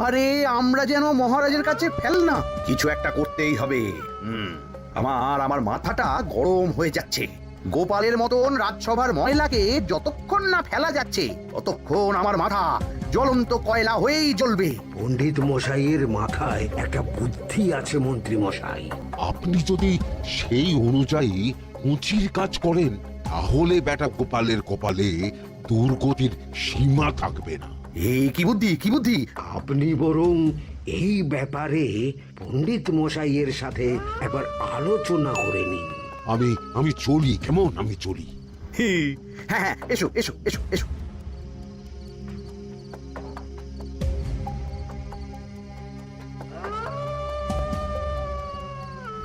আরে আমরা যেন মহারাজের কাছে ফেল না, কিছু একটা করতেই হবে। আমার মাথাটা গরম হয়ে যাচ্ছে। গোপালের মতন রাজসভার ময়লাকে যতক্ষণ না ফেলা যাচ্ছে ততক্ষণ আমার মাথা জ্বলন্ত কয়লা হয়েই জ্বলবে। পণ্ডিত মশাইয়ের মাথায় একটা বুদ্ধি আছে মন্ত্রী মশাই। আপনি যদি সেই অনুযায়ী উঁচির কাজ করেন তাহলে বেটা গোপালের কপালে দুর্গতির সীমা থাকবে না। এই কি বুদ্ধি, কি বুদ্ধি? আপনি বরং এই ব্যাপারে পণ্ডিত মশাইয়ের সাথে একবার আলোচনা করে নিন। আমি চলি, কেমন? আমি চলি। হ্যাঁ হ্যাঁ, এসো এসো এসো এসো।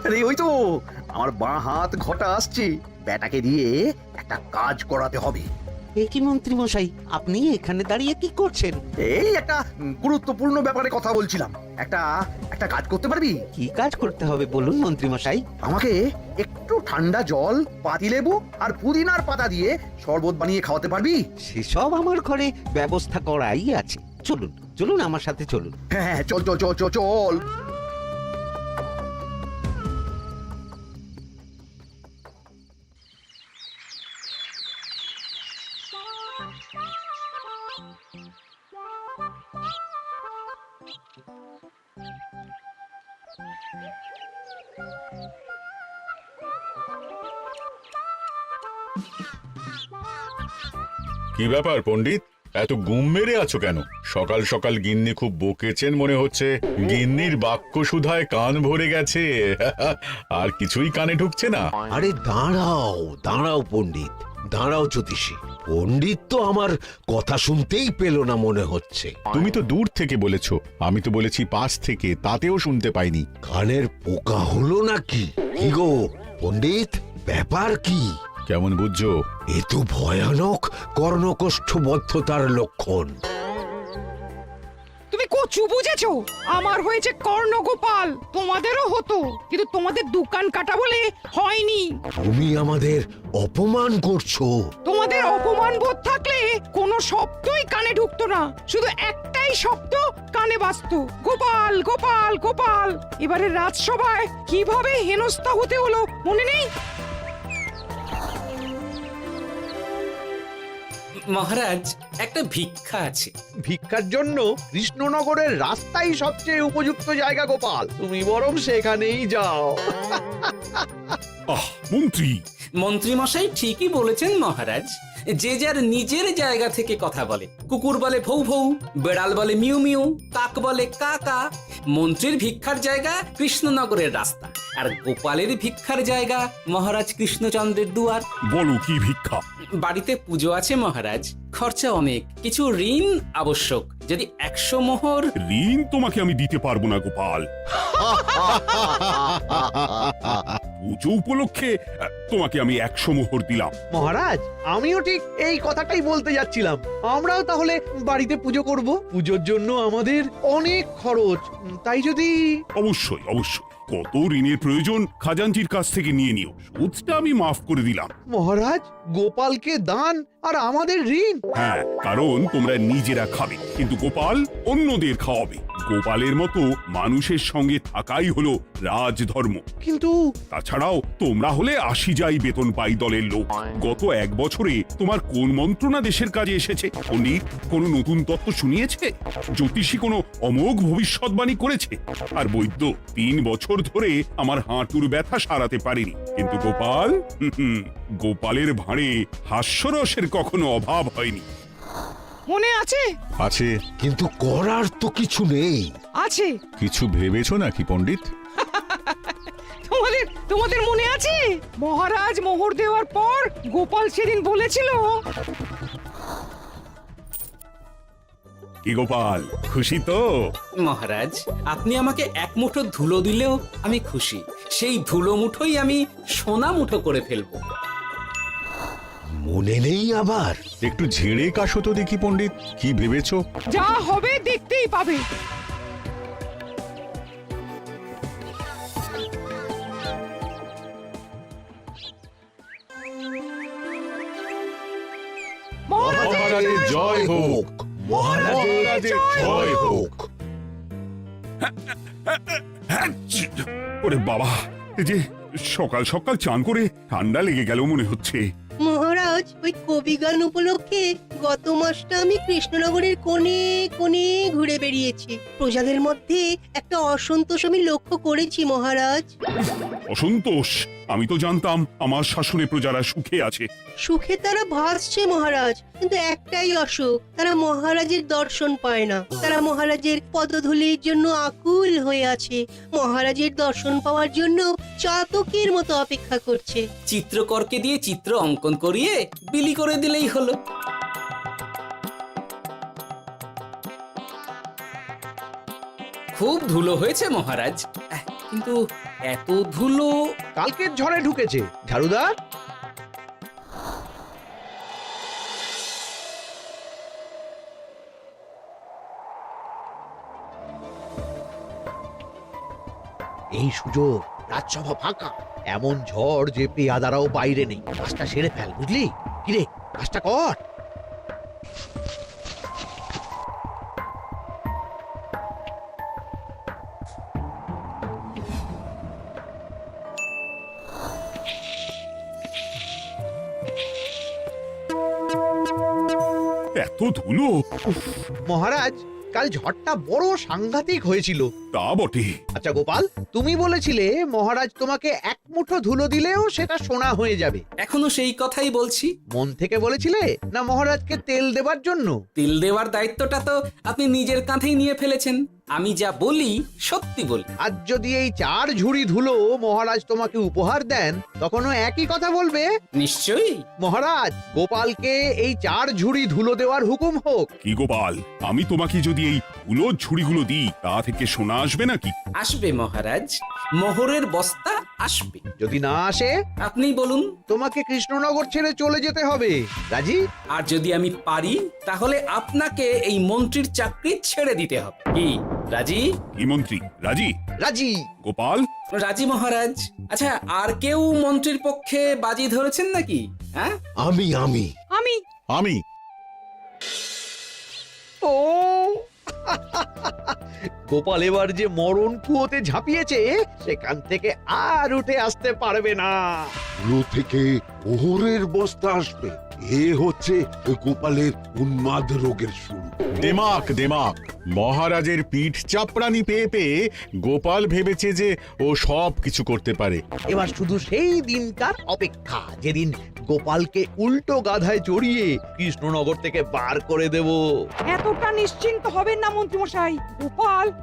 আরে ওই তো আমার বাঁ হাত ঘটা আসছে, ব্যাটাকে দিয়ে একটা কাজ করাতে হবে। এ কি মন্ত্রী মশাই, আপনি এখানে দাঁড়িয়ে কি করছেন? এই একটা গুরুত্বপূর্ণ ব্যাপারে কথা বলছিলাম। একটা একটা কাজ করতে পারবি? কি কাজ করতে হবে বলুন মন্ত্রী মশাই। আমাকে একটু ঠান্ডা জল, পাতিলেবু আর পুদিনার পাতা দিয়ে শরবত বানিয়ে খাওয়াতে পারবি? সেসব আমার ঘরে ব্যবস্থা করাই আছে। চলুন চলুন আমার সাথে চলুন। হ্যাঁ হ্যাঁ, চল চল চল চল চল। কি ব্যাপার পণ্ডিত, এত গুম মেরে আছো কেন? সকাল সকাল গিন্নি খুব বকেছেন মনে হচ্ছে। গিন্নির বাক্য সুধায় কান ভরে গেছে, আর কিছুই কানে ঢুকছে না। আরে দাঁড়াও দাঁড়াও পণ্ডিত, দাঁড়াও জ্যোতিষী। পণ্ডিত তো আমার কথা শুনতেই পেল না মনে হচ্ছে। তুমি তো দূর থেকে বলেছো, আমি তো বলেছি পাশ থেকে, তাতেও শুনতে পাইনি। কানের পোকা হলো নাকি? কি গো পণ্ডিত, ব্যাপার কি? কেমন বুঝছো? এ তো ভয়ানক কর্ণকোষ্ঠবদ্ধতার লক্ষণ। তুমি কচু বুঝেছো? আমার হয়েছে কর্ণগোপাল, তোমাদেরও হতো, কিন্তু তোমাদের দোকান কাটা বলে হয়নি। তুমি আমাদের অপমান করছো। তোমাদের অপমান বোধ থাকলে কোনো শব্দই কানে ঢুকতো না, শুধু একটাই শব্দ কানে বাজতো, গোপাল গোপাল গোপাল। এবারে রাজসভায় কিভাবে হেনস্থা হতে হলো মনে নেই? মহারাজ, একটা ভিক্ষা আছে। ভিক্ষার জন্য কৃষ্ণনগরের রাস্তাই সবচেয়ে উপযুক্ত জায়গা গোপাল, তুমি বরং সেখানেই যাও। মন্ত্রী, মন্ত্রী মশাই ঠিকই বলেছেন মহারাজ। যে যার নিজের জায়গা থেকে কথা বলে। কুকুর বলে ভৌ ভৌ, বেড়াল বলে মিউ মিউ, কাক বলে কা কা। মন্ত্রীর ভিক্ষার জায়গা কৃষ্ণনগরের রাস্তা, আর গোপালের ভিক্ষার জায়গা মহারাজ কৃষ্ণচন্দ্রের দুয়ার। বলো কি ভিক্ষা? বাড়িতে পুজো আছে মহারাজ, খরচা অনেক, কিছু ঋণ আবশ্যক। যদি 100 মোহর। ঋণ তোমাকে আমি দিতে পারবো না গোপাল। পুজো উপলক্ষে তোমাকে আমি 100 মোহর দিলাম। মহারাজ, আমিও ঠিক এই কথাটাই বলতে যাচ্ছিলাম। আমরাও তাহলে বাড়িতে পুজো করব। পুজোর জন্য আমাদের অনেক খরচ, তাই যদি... অবশ্যই অবশ্যই, কত ঋণের প্রয়োজন খাজাঞ্চির কাছ থেকে নিয়ে নিও, সুদটা আমি মাফ করে দিলাম। মহারাজ, গোপালকে দান আর আমাদের ঋণ? হ্যাঁ, কারণ তোমরা নিজেরা খাবে, কিন্তু গোপাল অন্যদের খাওয়াবে। গোপালের মতো মানুষের সঙ্গে থাকাই হলো রাজধর্ম। কিন্তু তাছাড়াও তোমরা হলে 80 যাই বেতন পাই দলের লোক। গত 1 বছরে তোমার কোন মন্ত্রণা দেশের কাজে এসেছে? পণ্ডিত কোন নতুন তত্ত্ব শুনিয়েছে? জ্যোতিষী কোনো অমোঘ ভবিষ্যৎবাণী করেছে? আর বৈদ্য 3 বছর ধরে আমার হাঁটুর ব্যথা সারাতে পারেনি। কিন্তু গোপাল, গোপালের ভাঁড়ে হাস্যরসের কখনো অভাব হয়নি। মনে আছে? আছে। কিন্তু করার তো কিছু নেই। আছে। কিছু ভেবেছো নাকি পণ্ডিত? তোমাদের মনে আছে? মহারাজ মোহর দেওয়ার পর গোপাল সেদিন বলেছিল... কি গোপাল, খুশি তো? মহারাজ, আপনি আমাকে 1 মুঠো ধুলো দিলেও আমি খুশি। সেই ধুলো মুঠোই আমি সোনা মুঠো করে ফেলবো। মনে নেই আবার? একটু ঝেড়ে কাশো তো দেখি পণ্ডিত, কি ভেবেছো? যা হবে দেখতেই পাবে। মহারাজের জয় হোক, মহারাজের জয় হোক। ওরে বাবা, এই যে সকাল সকাল চান করে ঠান্ডা লেগে গেল মনে হচ্ছে। মহারাজ, ওই কবি গান উপলক্ষে গত মাসটা আমি কৃষ্ণনগরের কোণে কোণে ঘুরে বেরিয়েছি। প্রজাদের মধ্যে একটা অসন্তোষ আমি লক্ষ্য করেছি মহারাজ। অসন্তোষ? আমি তো জানতাম আমার শাসনে প্রজারা সুখে আছে। সুখে তারা ভাসছে মহারাজ, কিন্তু একটাই অসুখ, তারা মহারাজের দর্শন পায় না। তারা মহারাজের পদধূলির জন্য আকুল হয়ে আছে, মহারাজের দর্শন পাওয়ার জন্য চাতকের মতো অপেক্ষা করছে। চিত্রকরকে দিয়ে চিত্র অঙ্কন করিয়ে বিলি করে দিলেই হলো। খুব ধুলো হয়েছে মহারাজ, কিন্তু এত ধুলো। কালকের ঝড়ে ঢুকেছে ঝাড়ুদা। এই সুযোগ, রাজসভা ফাঁকা, এমন ঝড় যে পেয়াদারাও বাইরে নেই। কাজটা সেরে ফেল, বুঝলি? কিরে, কাজটা কর। এত ধুলো! উফ, মহারাজ, কাল ঝড়টা বড় সাংঘাতিক হয়েছিল। তা বটে। আচ্ছা গোপাল, তুমি বলেছিলে মহারাজ তোমাকে এক মুঠো ধুলো দিলেও সেটা সোনা হয়ে যাবে। এখনো সেই কথাই বলছি। মন থেকে বলেছিলে না মহারাজকে তেল দেবার জন্য? তিল দেওয়ার দায়িত্বটা তো আপনি নিজের কাঁধেই নিয়ে ফেলেছেন। আমি যা বলি সত্যি বলি। আজ যদি এই 4 ঝুড়ি ধুলো মহারাজ তোমাকে উপহার দেন, তখনও একই কথা বলবে? নিশ্চয়ই। মহারাজ, গোপালকে এই 4 ঝুড়ি ধুলো দেওয়ার হুকুম হোক। কি গোপাল, আমি তোমাকে যদি এই ধুলোর ঝুড়িগুলো দিই, তা থেকে সোনা আসবে নাকি? আসবে মহারাজ, মোহরের বস্তা আসবে। যদি না আসে, আপনি বলুন। তোমাকে কৃষ্ণনগর ছেড়ে চলে যেতে হবে। রাজি? আর যদি আমি পারি, তাহলে আপনাকে এই মন্ত্রীর চাকরি ছেড়ে দিতে হবে। কি রাজি? কি মন্ত্রী রাজি? রাজি। গোপাল? রাজি মহারাজ। আচ্ছা, আর কেউ মন্ত্রীর পক্ষে বাজি ধরেছেন নাকি? হ্যাঁ, আমি আমি আমি আমি। ও গোপাল এবার যে মরণ কুয়োতে ঝাঁপিয়েছে, সেখান থেকে আর উঠে আসতে পারবে না। কুয়ো থেকে মোহরের বস্তা আসবে, এ হচ্ছে ওই গোপালের উন্মাদ রোগের শুরু। দেমাক দেমাক, মহারাজের পিঠ চাপড়ানি পেয়ে পেয়ে গোপাল ভেবেছে যে ও সব কিছু করতে পারে। এবার শুধু সেই দিনকার অপেক্ষা, যেদিন গোপালকে উল্টো গাধায় চড়িয়ে কৃষ্ণনগর থেকে বার করে দেব। এতটা নিশ্চিন্ত হবেন না মন্ত্রীমশাই।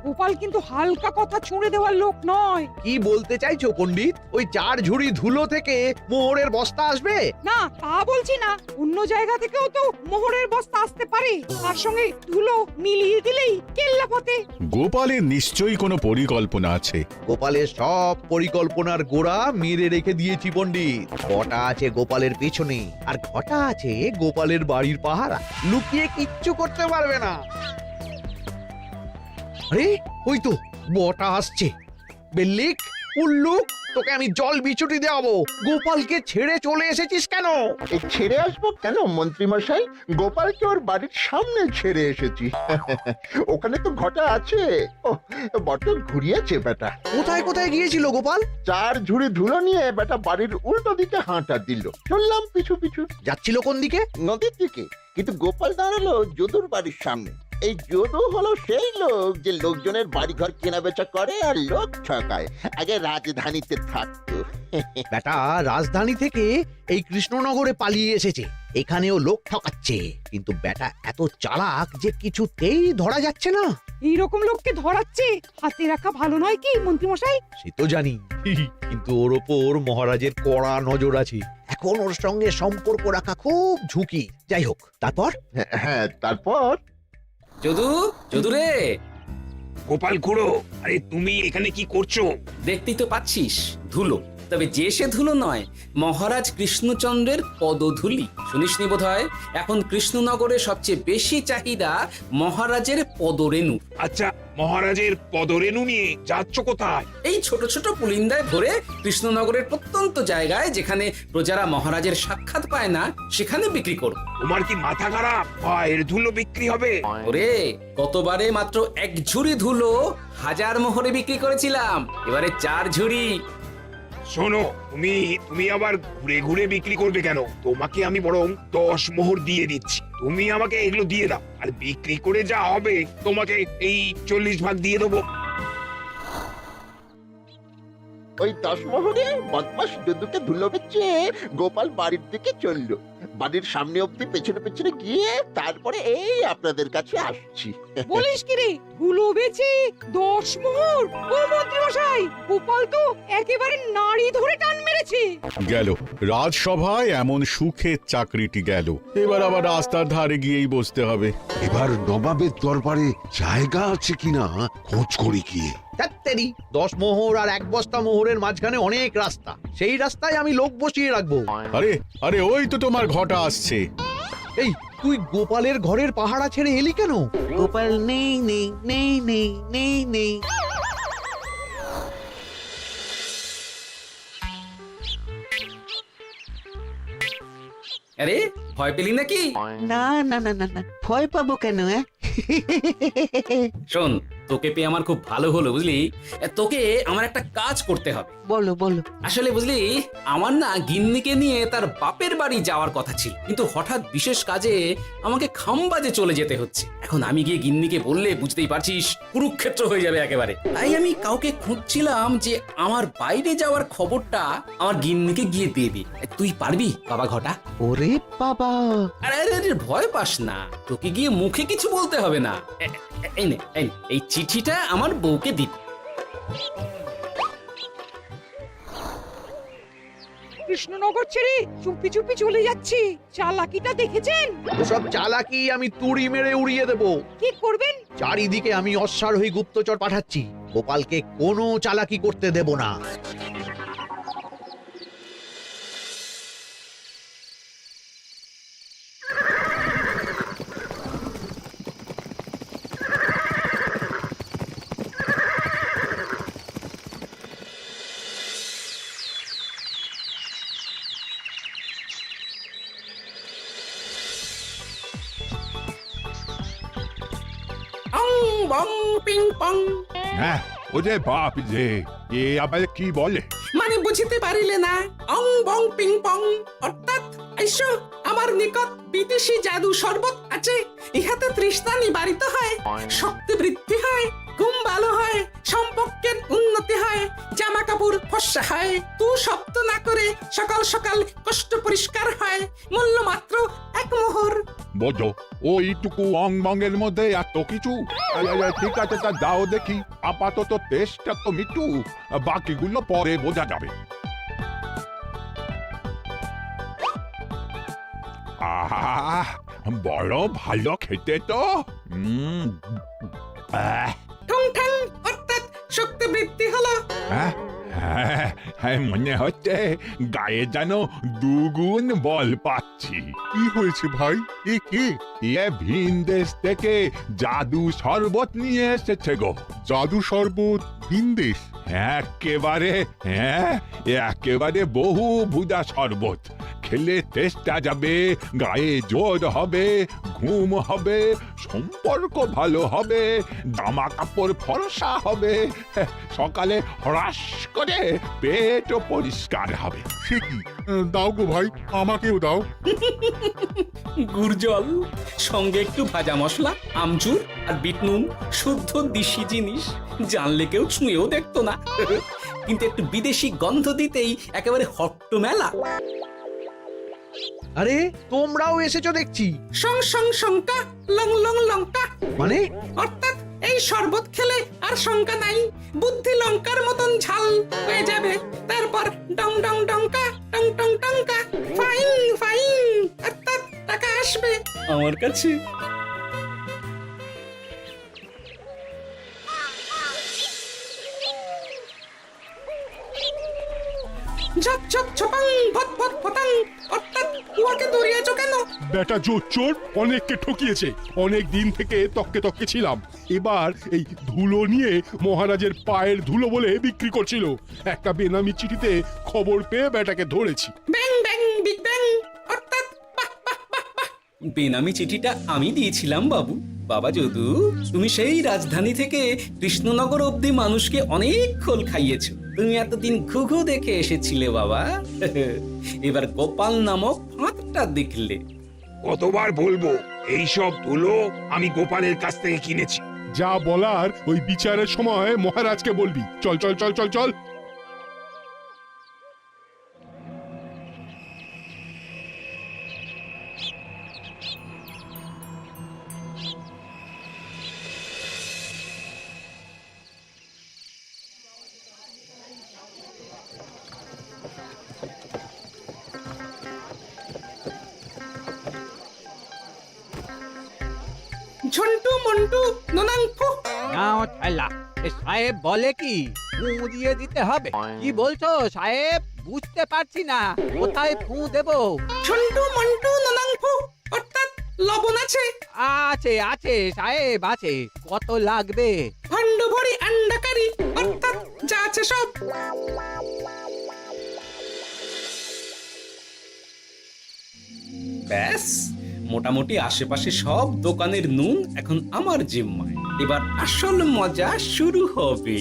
গোপাল কিন্তু হালকা কথা ছুঁড়ে দেওয়ার লোক নয়। কি বলতে চাইছো পণ্ডিত? ওই 4 ঝুড়ি ধুলো থেকে মোহরের বস্তা আসবে? না, তা বলছি না, অন্য জায়গা থেকেও তো মোহরের বস্তা আসতে পারে। তার সঙ্গে ধুলো মিলিয়ে দিলেই কেল্লা ফতে। গোপালের নিশ্চয়ই কোনো পরিকল্পনা আছে। গোপালের সব পরিকল্পনার গোড়া মেরে রেখে দিয়েছি পণ্ডিত। ঘটা আছে গোপালের পেছনে, আর ঘটা আছে গোপালের বাড়ির পাহারা। লুকিয়ে কিচ্ছু করতে পারবে না। আরে ওই তো বটা আসছে। বেল্লিক, উল্লুক, তোকে আমি জল বিচুটি দেওয়াবো। গোপালকে ছেড়ে চলে এসেছিস কেন? এই ছেড়ে আসবো কেন মন্ত্রী মশাই? গোপালকে ওর বাড়ির সামনে ছেড়ে এসেছি। ওখানে তো ঘটা আছে। ও বড্ড ঘুরিয়েছে বেটা। কোথায় কোথায় গিয়েছিল গোপাল? 4 ঝুড়ি ধুলো নিয়ে বেটা বাড়ির উল্টো দিকে হাঁটা দিল। চললাম পিছু পিছু। যাচ্ছিল কোন দিকে? নদীর দিকে। কিন্তু গোপাল দাঁড়ালো যদুর বাড়ির সামনে। এই যদু হলো সেই লোক যে লোকজনের বাড়িঘর কেনা বেচা করে আর লোক ঠকায়। আগে রাজধানীতে থাকতো। বেটা রাজধানী থেকে এই কৃষ্ণনগরে পালিয়ে এসেছে, এখানেও লোক ঠকাচ্ছে। কিন্তু বেটা এত চালাক যে কিছুতেই ধরা যাচ্ছে না। এইরকম লোককে ধরাচ্ছে হাতে রাখা ভালো নয় কি মন্ত্রীমশাই? সে তো জানি, কিন্তু ওর ওপর মহারাজের কড়া নজর আছে। এখন ওর সঙ্গে সম্পর্ক রাখা খুব ঝুঁকি। যাই হোক, তারপর? হ্যাঁ, তারপর যদু রে। গোপাল খুড়ো, আরে তুমি এখানে কি করছো? দেখতেই তো পাচ্ছিস ধুলো। তবে যে সে ধুলো নয়, মহারাজ কৃষ্ণচন্দ্রের পদধূলি। শুনিসনি বোধ হয়, এখন কৃষ্ণনগরে সবচেয়ে বেশি চাহিদা মহারাজের পদরেণু। আচ্ছা, মহারাজের পদরেণু নিয়ে যাচ্ছ কোথায়? এই ছোট ছোট পুলিন্দায় ভরে কৃষ্ণনগরের প্রত্যন্ত জায়গায় যেখানে প্রজারা মহারাজের সাক্ষাৎ পায় না, সেখানে বিক্রি করব। তোমার কি মাথা খারাপ? পায়ের ধুলো বিক্রি হবে? ওরে, গতবারে মাত্র 1 ঝুড়ি ধুলো 1000 মোহরে বিক্রি করেছিলাম, এবারে 4 ঝুড়ি। শোনো, তুমি আবার ঘুরে ঘুরে বিক্রি করবে কেন? তোমাকে আমি বরং 10 মোহর দিয়ে দিচ্ছি, তুমি আমাকে এগুলো দিয়ে দাও, আর বিক্রি করে যা হবে তোমাকে এই 40 ভাগ দিয়ে দেবো। ওই 10 মোহরে বদমাস দুদুকে ধুলো বেচে গোপাল বাড়ির দিকে চললো। বাড়ির সামনে অব্দি পেছনে পেছনে গিয়ে তারপরে এই আপনাদের কাছে আসছি। বলিস কি রে, ধুলো বেচে 10 মোহর? ও মন্ত্রী মশাই, গোপাল তো একেবারে নাড়ি ধরে টান মেরেছে। গেল রাজসভায় এমন সুখের চাকরিটি গেল, এবার আবার রাস্তার ধারে গিয়েই বসতে হবে। এবার নবাবের দরবারে জায়গা আছে কিনা খোঁজ করি গিয়ে। ধ্যাত্তেরি, 10 মোহর আর 1 বস্তা মোহরের মাঝখানে অনেক রাস্তা, সেই রাস্তায় আমি লোক বসিয়ে রাখবো। আরে আরে, ওই তো তোমার ঘটা আসছে। এই, তুই গোপালের ঘরের পাহারা ছেড়ে এলি কেন? গোপাল নেই নেই নেই নেই নেই নেই। আরে, ভয় পেলি নাকি? না না না না না, ভয় পাবো কেন? শোন, তোকে পেয়ে আমার খুব ভালো হলো, বুঝলি? তোকে আমার একটা কাজ করতে হবে। বলো বলো। আসলে বুঝলি, আমার না গিন্নিকে নিয়ে তার বাপের বাড়ি যাওয়ার কথা ছিল, কিন্তু হঠাৎ বিশেষ কাজে আমাকে খামবাজে চলে যেতে হচ্ছে। এখন আমি গিয়ে গিন্নিকে বললে, বুঝতেই পারছিস, কুরুক্ষেত্র হয়ে যাবে একেবারে। তাই আমি কাউকে খুঁজছিলাম যে আমার বাইরে যাওয়ার খবরটা আমার গিন্নিকে গিয়ে দেবে। তুই পারবি বাবা ঘটা? ওরে বাবা! আরে আরে আরে, ভয় পাস না, তোকে গিয়ে মুখে কিছু বলতে হবে না। এই নে, এই চিঠিটা আমার বউকে দিবি। কৃষ্ণনগর ছেড়ে চুপি চুপি চলে যাচ্ছি, চালাকিটা দেখেছেন? ওসব চালাকি আমি তুড়ি মেরে উড়িয়ে দেবো। কি করবেন? চারিদিকে আমি অশ্বারোহী গুপ্তচর পাঠাচ্ছি, গোপালকে কোনো চালাকি করতে দেব না। অং বং পিং পং। হ্যাঁ, ওরে বাপ রে, এ আবার কি বলে? মানে বুঝতে পারিলে না? অং বং পিং পং অর্থাৎ আইসো আমার নিকট বিদেশি জাদু শরবত আছে, ইহাতে তৃষ্ণা নিবারিত হয়, শক্তি বৃদ্ধি হয়, ঘুম ভালো হয়, সম্পর্কের উন্নতি হয়, জামা কাপড় ফর্সা হয়, তু শব্দ না করে সকাল সকাল কষ্ট পরিষ্কার হয়, মূল্য মাত্র 1 মোহর। বোঝো, ওইটুকু অং বঙ্গের মধ্যে এত কিছু? ঠিক আছে, তা দাও দেখি, আপাতত টেস্টটা তো মিটু, বাকিগুলো পরে বোঝা যাবে। আহ, বড় ভালো খেতে তো। ঠং ঠং অর্থাৎ শক্তি বৃদ্ধি হলো। হ্যাঁ, মনে হচ্ছে গায়ে যেন 2 গুণ বল পাচ্ছি। কি হয়েছে ভাই? এ কে? এ ভিন দেশ থেকে জাদু শরবত নিয়ে এসেছে গো। জাদু শরবত? ভিনদেশ? একেবারে বহু ভুজা শরবত। খেলে তেষ্টা যাবে, গায়ে জোর হবে, ঘুম হবে, সম্পর্ক ভালো হবে, জামা কাপড় ফর্সা হবে, সকালে হ্রাস করে পেটও পরিষ্কার হবে। সে কি? দাও গো ভাই, আমাকেও দাও। গুড় জল, সঙ্গে একটু ভাজা মশলা, আমচুর আর বিট নুন, শুদ্ধ দেশি জিনিস, জানলে কেউ ছুঁয়েও দেখতো না। কিন্তু একটু বিদেশি গন্ধ দিতেই একেবারে হট্ট মেলা। আরে, তোমরাও এসেছো দেখছি। সং সং শঙ্কা, লং লং লঙ্কা। মানে? অর্থাৎ এই শরবত খেলে আর শঙ্কা নাই, বুদ্ধি লঙ্কার মতন ঝাল হয়ে যাবে। তারপর ডং ডং ডঙ্কা, টং টং টঙ্কা, ফাইন ফাইন, অর্থাৎ টাকা আসবে আমার কাছে। ঝপ ঝপ ছপাং ভট ভট ফটাং অর্থাৎ উহাকে দৌড়িয়েছো কেন? বেটা জোচ্চোর অনেককে ঠকিয়েছে। অনেক দিন থেকে তককে তককে ছিলাম। এবার এই ধুলো নিয়ে মহারাজের পায়ের ধুলো বলে বিক্রি করছিল। একটা বেনামি চিঠিতে খবর পেয়ে বেটাকে ধরেছি। ব্যাং ব্যাং বিগ ব্যাং অর্থাৎ বাহ বাহ বাহ বাহ। বেনামি চিঠিটা আমি দিয়েছিলাম বাবু। বাবা যদু, তুমি সেই রাজধানী থেকে কৃষ্ণনগর অবধি মানুষকে অনেক খোল খাইয়েছো। তুমি এতদিন ঘুঘু দেখে এসেছিলে বাবা। এবার গোপাল নামক ফাঁদটা দেখলে। কতবার বলবো এইসব ধুলো আমি গোপালের কাছ থেকে কিনেছি। যা বলার ওই বিচারের সময় মহারাজকে বলবি। চল চল চল চল চল। ঝন্টু মন্টু ননাং ফু। নাও ঠেলা সাহেব বলে কি ফু দিয়ে দিতে হবে? কি বলছো সাহেব? বুঝতে পারছি না, কোথায় ফু দেব? ঝন্টু মন্টু ননাং ফু অর্থাৎ লবণ আছে? আছে আছে সাহেব আছে। কত লাগবে? ভান্ড ভরি আন্ডাকারি অর্থাৎ যা আছে সব। ব্যাস, মোটামুটি আশেপাশে সব দোকানের নুন এখন আমার জিম্মায়। এবার আসল মজা শুরু হবে।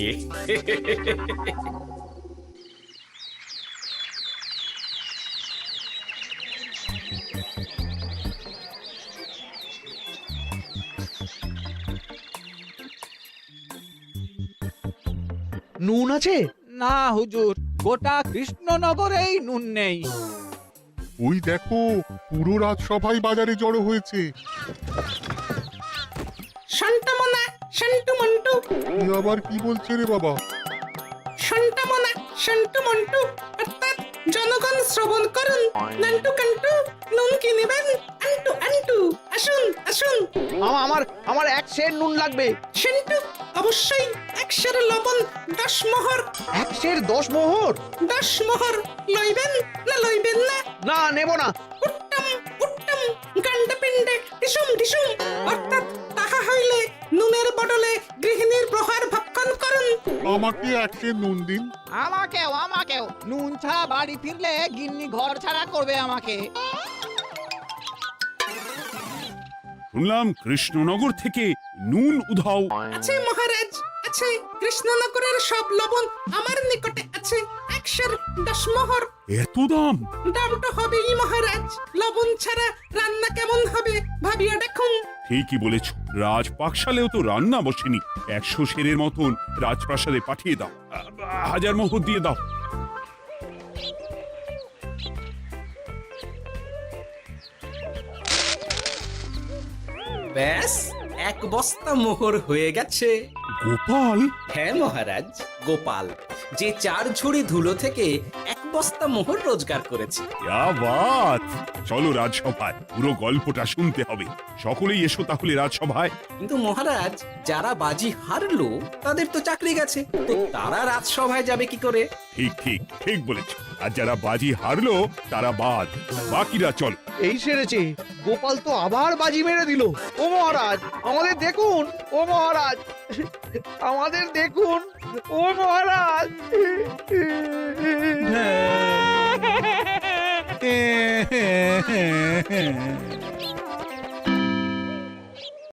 নুন আছে? না হুজুর, গোটা কৃষ্ণনগরেই নুন নেই। ওই দেখো, পুরো রাজসভাই বাজারে জড়ো হয়েছে। শান্তামনা শান্টু মন্টু। তুই আবার কি বলছে রে বাবা? শান্তামনা শান্টু মন্টু অর্থাৎ জনগণ শ্রবণ করুন। নান্টু কান্টু নুন কি নেবেন? আন্টু আন্টু আসুন আসুন। আমার এক সের নুন লাগবে। শান্টু অবশ্যই 100 লবণ 10 মোহর। 10 মোহর? 10 মোহর লইবেন না লইবেন না? না, নেব না। উত্তম উত্তম গান্ডা পিণ্ডে ঢিসুম ঢিসুম অর্থাৎ তাহা হইলে নুনের বদলে গৃহিণীর প্রহার ভক্ষণ করুন। আমাকে একটা নুন দিন। আমাকেও নুন ছাড়া বাড়ি ফিরলে গিন্নি ঘর ছাড়া করবে আমাকে। শুনলাম কৃষ্ণনগর থেকে নুন উধাও। আছে মহারাজ আছে। কৃষ্ণনগরের সব লবণ আমার নিকটে আছে। 110 মোহর। এত দাম? দাম তো হবেই মহারাজ। লবণ ছাড়া রান্না কেমন হবে ভাবিয়া দেখুন। ঠিকই বলেছ, রাজপাকশালেও তো রান্না বসেনি। 100 সেরের মতন রাজপ্রাসাদে পাঠিয়ে দাও। 1000 মোহর দিয়ে দাও। ব্যাস, 1 বস্তা মোহর হয়ে গেছে। গোপাল? হ্যাঁ মহারাজ, গোপাল যে 4 ঝুড়ি ধুলো থেকে 1 বস্তা মোহর রোজগার করেছে। ইয়া বাত! চলো রাজসভায়, পুরো গল্পটা শুনতে হবে। সকলেই এসো তাহলে রাজসভায়। কিন্তু মহারাজ, যারা বাজি হারলো তাদের তো চাকরি গেছে, তো তারা রাজসভায় যাবে কি করে? ঠিক ঠিক ঠিক বলেছ। আর যারা বাজি হারলো তারা বাদ, বাকিরা চল। এই সেরেছে, গোপাল তো আবার বাজি মেরে দিল। ও মহারাজ, আমাদের দেখুন। ও মহারাজ, আমাদের দেখুন। ও মহারাজ।